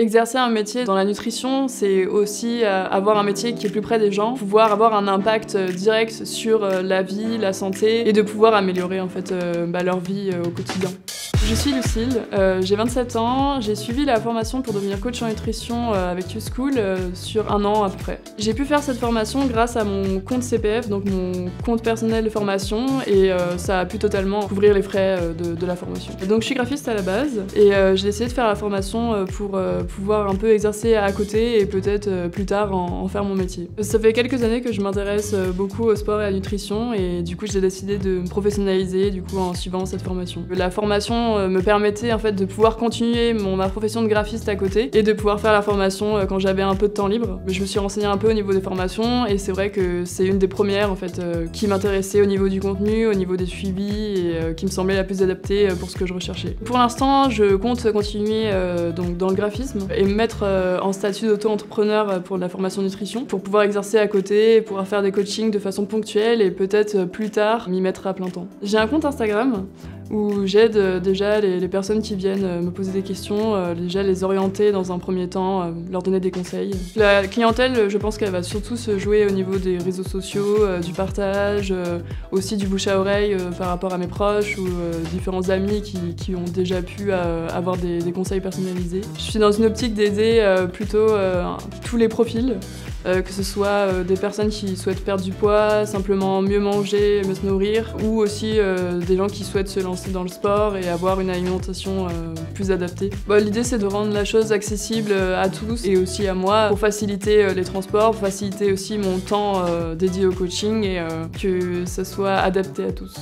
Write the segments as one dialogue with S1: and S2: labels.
S1: Exercer un métier dans la nutrition, c'est aussi avoir un métier qui est plus près des gens, pouvoir avoir un impact direct sur la vie, la santé et de pouvoir améliorer en fait leur vie au quotidien. Je suis Lucille, j'ai 27 ans, j'ai suivi la formation pour devenir coach en nutrition avec YouSchool sur 1 an à peu près. J'ai pu faire cette formation grâce à mon compte CPF, donc mon compte personnel de formation, et ça a pu totalement couvrir les frais de la formation. Et donc je suis graphiste à la base, et j'ai essayé de faire la formation pour pouvoir un peu exercer à côté et peut-être plus tard en faire mon métier. Ça fait quelques années que je m'intéresse beaucoup au sport et à la nutrition, et du coup j'ai décidé de me professionnaliser du coup en suivant cette formation. La formation me permettait en fait de pouvoir continuer ma profession de graphiste à côté et de pouvoir faire la formation quand j'avais un peu de temps libre. Je me suis renseignée un peu au niveau des formations et c'est vrai que c'est une des premières en fait qui m'intéressait au niveau du contenu, au niveau des suivis et qui me semblait la plus adaptée pour ce que je recherchais. Pour l'instant, je compte continuer donc dans le graphisme et me mettre en statut d'auto-entrepreneur pour la formation nutrition pour pouvoir exercer à côté, pouvoir faire des coachings de façon ponctuelle et peut-être plus tard m'y mettre à plein temps. J'ai un compte Instagram où j'aide déjà les personnes qui viennent me poser des questions, déjà les orienter dans un premier temps, leur donner des conseils. La clientèle, je pense qu'elle va surtout se jouer au niveau des réseaux sociaux, du partage, aussi du bouche à oreille par rapport à mes proches ou différents amis qui ont déjà pu avoir des conseils personnalisés. Je suis dans une optique d'aider plutôt tous les profils. Que ce soit des personnes qui souhaitent perdre du poids, simplement mieux manger, mieux se nourrir, ou aussi des gens qui souhaitent se lancer dans le sport et avoir une alimentation plus adaptée. L'idée c'est de rendre la chose accessible à tous et aussi à moi pour faciliter les transports, pour faciliter aussi mon temps dédié au coaching et que ça soit adapté à tous.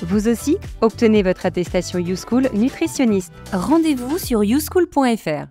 S2: Vous aussi, obtenez votre attestation YouSchool nutritionniste. Rendez-vous sur youschool.fr.